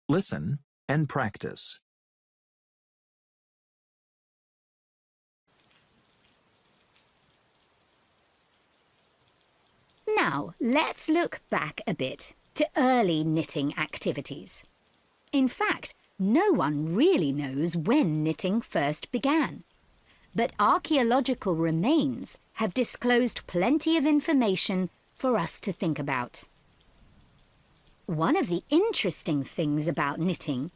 Listen and practice. Now, let's look back a bit to early knitting activities. In fact, no one really knows when knitting first began. But archaeological remains have disclosed plenty of information for us to think about. One of the interesting things about knitting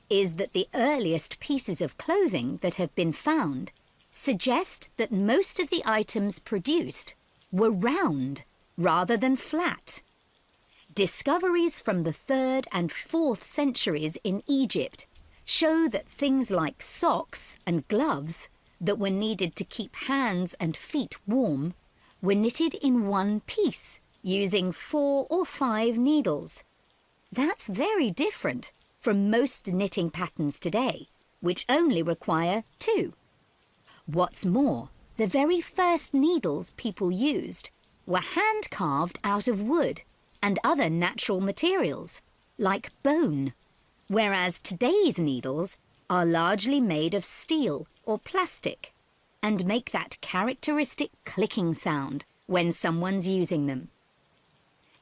is that the earliest pieces of clothing that have been found suggest that most of the items produced were round rather than flat. Discoveries from the 3rd and 4th centuries in Egypt show that things like socks and gloves that were needed to keep hands and feet warm were knitted in one piece using 4 or 5 needles. That's very different from most knitting patterns today, which only require 2. What's more, the very first needles people used were hand-carved out of wood and other natural materials, like bone, whereas today's needles are largely made of steel or plastic and make that characteristic clicking sound when someone's using them.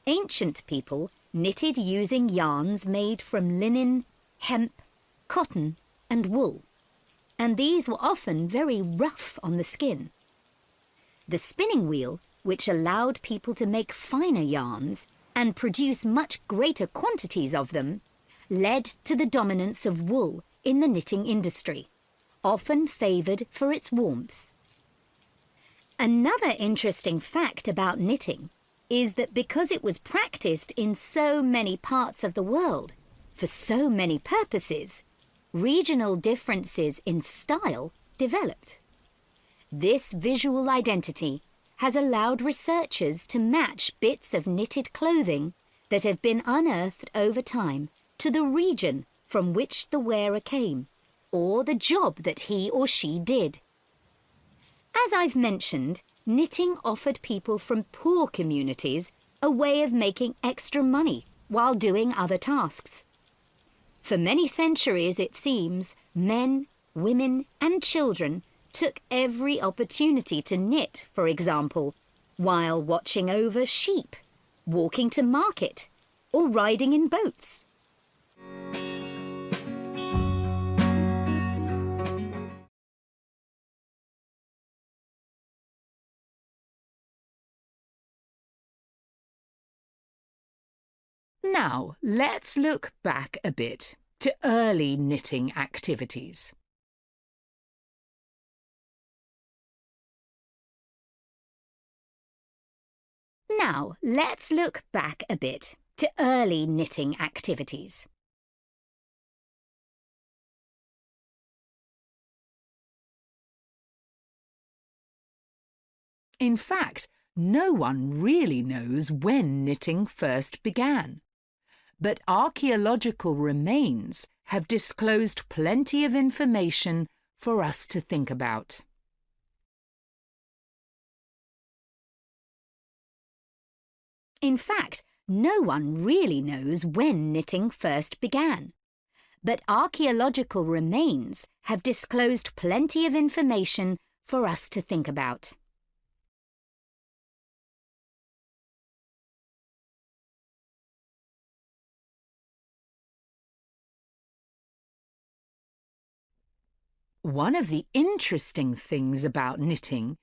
Ancient people knitted using yarns made from linen, hemp, cotton and wool, and these were often very rough on the skin. The spinning wheel, which allowed people to make finer yarns and produce much greater quantities of them, led to the dominance of wool in the knitting industry, often favoured for its warmth. Another interesting fact about knitting is that because it was practiced in so many parts of the world, for so many purposes, regional differences in style developed. This visual identity has allowed researchers to match bits of knitted clothing that have been unearthed over time to the region from which the wearer came, or the job that he or she did. As I've mentioned, knitting offered people from poor communities a way of making extra money while doing other tasks. For many centuries, it seems, men, women and children took every opportunity to knit, for example, while watching over sheep, walking to market, or riding in boats. Now, let's look back a bit to early knitting activities. Now, let's look back a bit to early knitting activities. In fact, no one really knows when knitting first began. But archaeological remains have disclosed plenty of information for us to think about. In fact, no one really knows when knitting first began. But archaeological remains have disclosed plenty of information for us to think about. One of the interesting things about knitting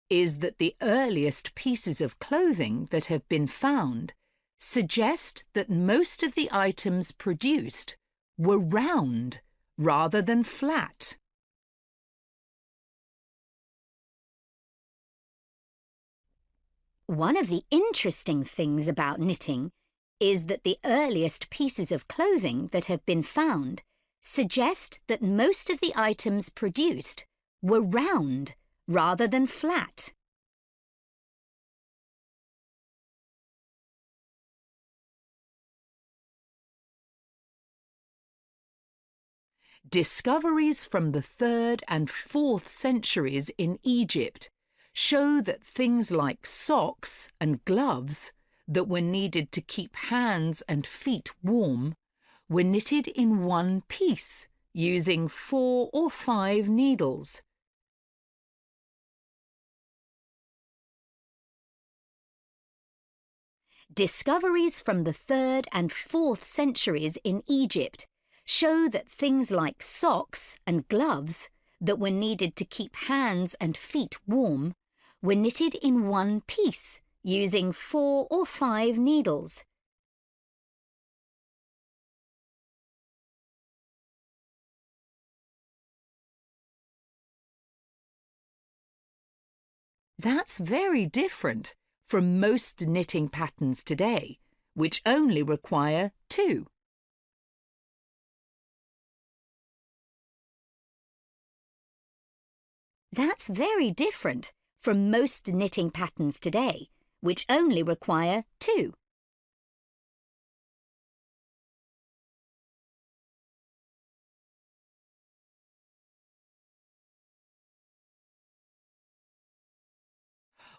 is that the earliest pieces of clothing that have been found suggest that most of the items produced were round rather than flat. One of the interesting things about knitting is that the earliest pieces of clothing that have been found suggest that most of the items produced were round rather than flat. Discoveries from the 3rd and 4th centuries in Egypt show that things like socks and gloves that were needed to keep hands and feet warm were knitted in one piece using 4 or 5 needles. Discoveries from the 3rd and 4th centuries in Egypt show that things like socks and gloves that were needed to keep hands and feet warm were knitted in one piece using 4 or 5 needles. That's very different from most knitting patterns today, which only require 2. That's very different from most knitting patterns today, which only require 2.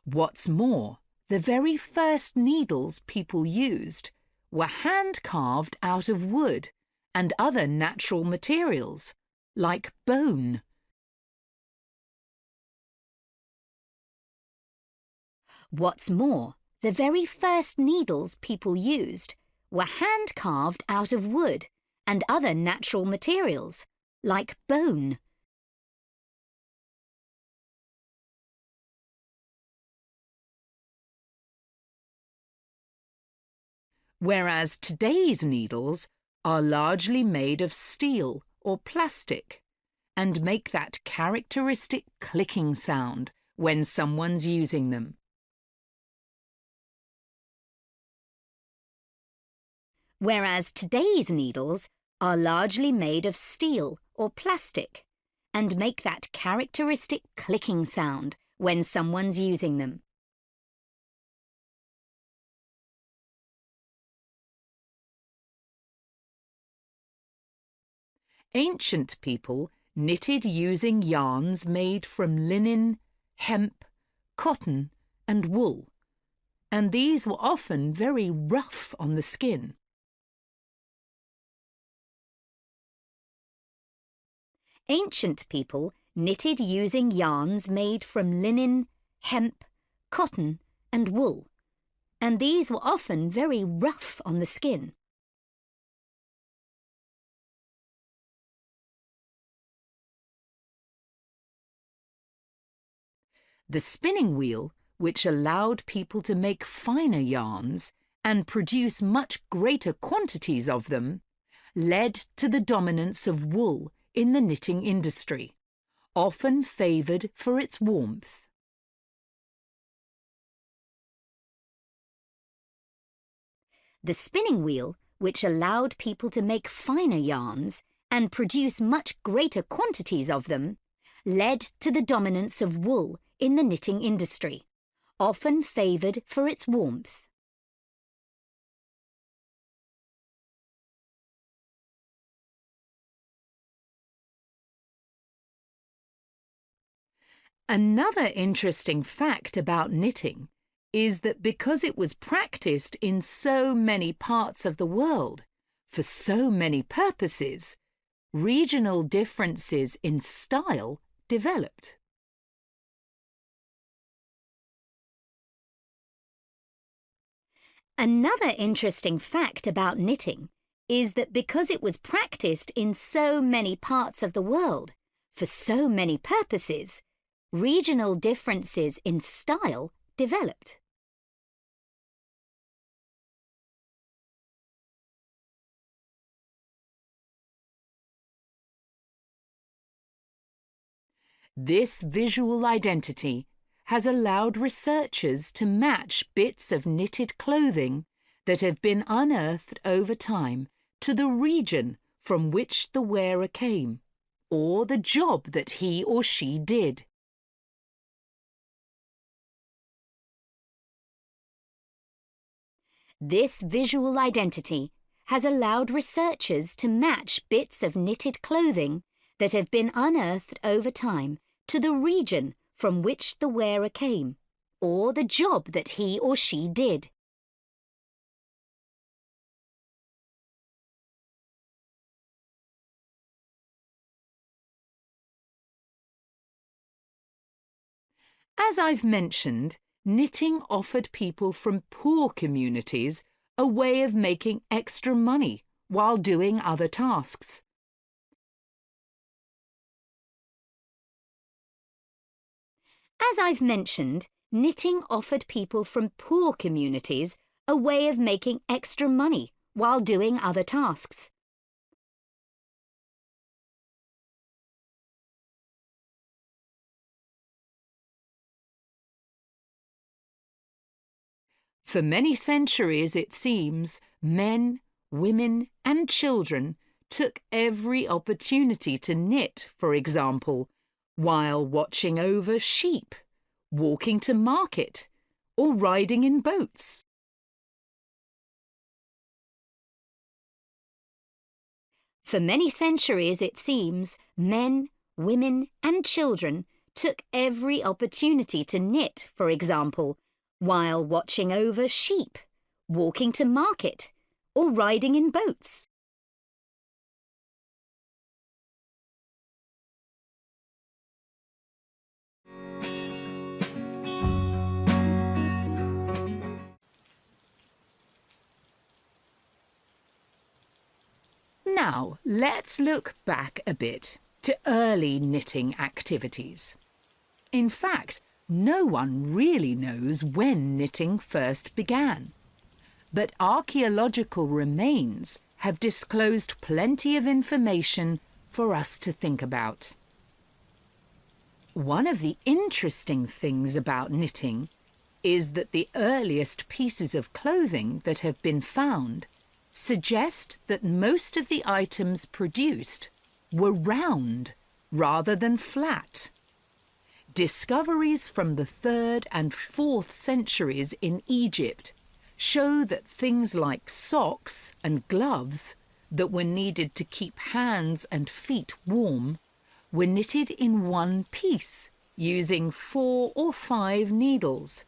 What's more, the very first needles people used were hand-carved out of wood and other natural materials, like bone. What's more, the very first needles people used were hand-carved out of wood and other natural materials, like bone. Whereas today's needles are largely made of steel or plastic and make that characteristic clicking sound when someone's using them. Whereas today's needles are largely made of steel or plastic and make that characteristic clicking sound when someone's using them. Ancient people knitted using yarns made from linen, hemp, cotton and wool, and these were often very rough on the skin. Ancient people knitted using yarns made from linen, hemp, cotton and wool, and these were often very rough on the skin. The spinning wheel, which allowed people to make finer yarns and produce much greater quantities of them, led to the dominance of wool in the knitting industry, often favoured for its warmth. The spinning wheel, which allowed people to make finer yarns and produce much greater quantities of them, led to the dominance of wool in the knitting industry, often favoured for its warmth. Another interesting fact about knitting is that because it was practiced in so many parts of the world, for so many purposes, regional differences in style developed. Another interesting fact about knitting is that because it was practiced in so many parts of the world, for so many purposes, regional differences in style developed. This visual identity has allowed researchers to match bits of knitted clothing that have been unearthed over time to the region from which the wearer came, or the job that he or she did. This visual identity has allowed researchers to match bits of knitted clothing that have been unearthed over time to the region from which the wearer came, or the job that he or she did. As I've mentioned, knitting offered people from poor communities a way of making extra money while doing other tasks. As I've mentioned, knitting offered people from poor communities a way of making extra money while doing other tasks. For many centuries, it seems, men, women and children took every opportunity to knit, for example, while watching over sheep, walking to market, or riding in boats. For many centuries, it seems, men, women and children took every opportunity to knit, for example, while watching over sheep, walking to market, or riding in boats. Now, let's look back a bit to early knitting activities. In fact, no one really knows when knitting first began. But archaeological remains have disclosed plenty of information for us to think about. One of the interesting things about knitting is that the earliest pieces of clothing that have been found suggest that most of the items produced were round rather than flat. Discoveries from the 3rd and 4th centuries in Egypt show that things like socks and gloves that were needed to keep hands and feet warm were knitted in one piece using 4 or 5 needles.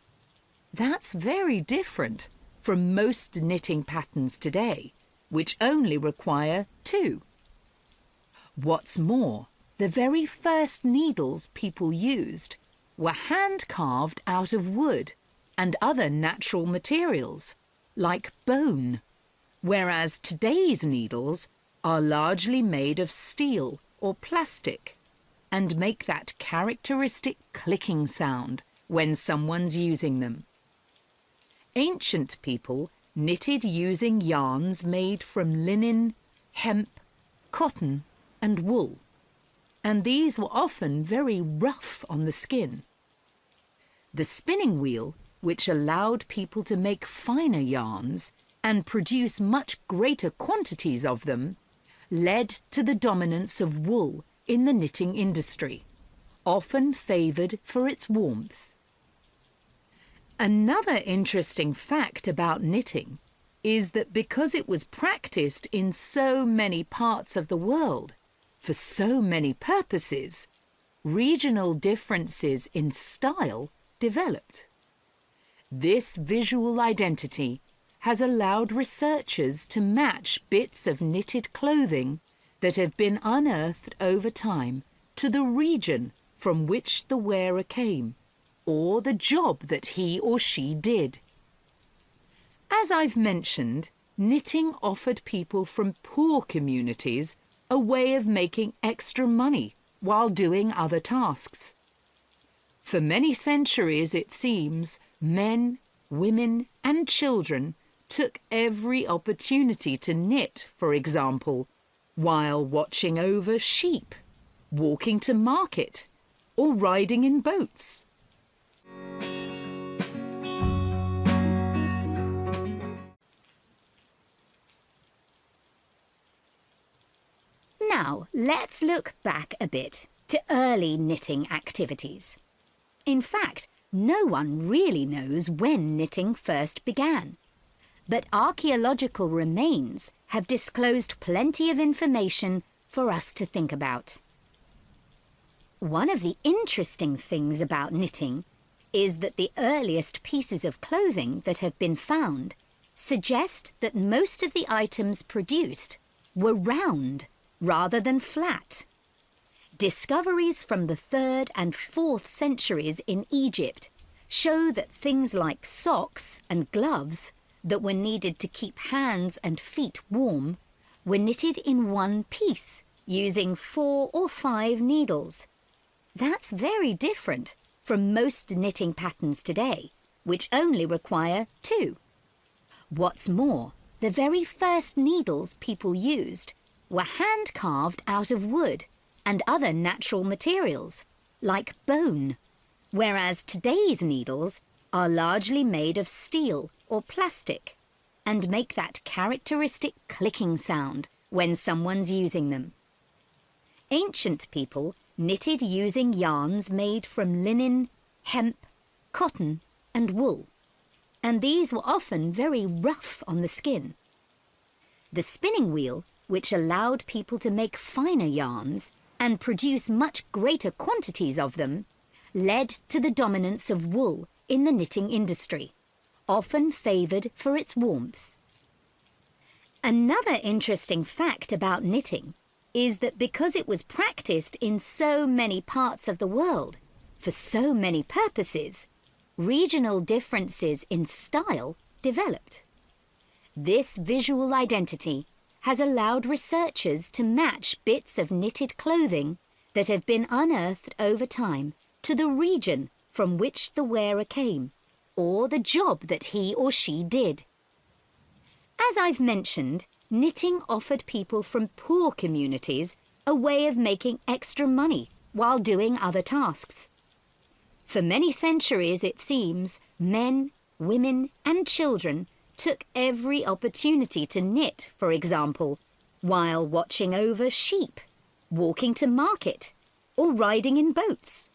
That's very different from most knitting patterns today, which only require 2. What's more, the very first needles people used were hand-carved out of wood and other natural materials, like bone, whereas today's needles are largely made of steel or plastic and make that characteristic clicking sound when someone's using them. Ancient people knitted using yarns made from linen, hemp, cotton and wool, and these were often very rough on the skin. The spinning wheel, which allowed people to make finer yarns and produce much greater quantities of them, led to the dominance of wool in the knitting industry, often favoured for its warmth. Another interesting fact about knitting is that because it was practiced in so many parts of the world, for so many purposes, regional differences in style developed. This visual identity has allowed researchers to match bits of knitted clothing that have been unearthed over time to the region from which the wearer came, or the job that he or she did. As I've mentioned, knitting offered people from poor communities a way of making extra money while doing other tasks. For many centuries, it seems, men, women and children took every opportunity to knit, for example, while watching over sheep, walking to market, or riding in boats. Now, let's look back a bit to early knitting activities. In fact, no one really knows when knitting first began. But archaeological remains have disclosed plenty of information for us to think about. One of the interesting things about knitting is that the earliest pieces of clothing that have been found suggest that most of the items produced were round rather than flat. Discoveries from the 3rd and 4th centuries in Egypt show that things like socks and gloves that were needed to keep hands and feet warm were knitted in one piece using 4 or 5 needles. That's very different from most knitting patterns today, which only require 2. What's more, the very first needles people used were hand-carved out of wood and other natural materials, like bone, whereas today's needles are largely made of steel or plastic and make that characteristic clicking sound when someone's using them. Ancient people knitted using yarns made from linen, hemp, cotton and wool, and these were often very rough on the skin. The spinning wheel, which allowed people to make finer yarns and produce much greater quantities of them, led to the dominance of wool in the knitting industry, often favoured for its warmth. Another interesting fact about knitting is that because it was practiced in so many parts of the world, for so many purposes, regional differences in style developed. This visual identity has allowed researchers to match bits of knitted clothing that have been unearthed over time to the region from which the wearer came, or the job that he or she did. As I've mentioned, knitting offered people from poor communities a way of making extra money while doing other tasks. For many centuries, it seems, men, women and children took every opportunity to knit, for example, while watching over sheep, walking to market, or riding in boats.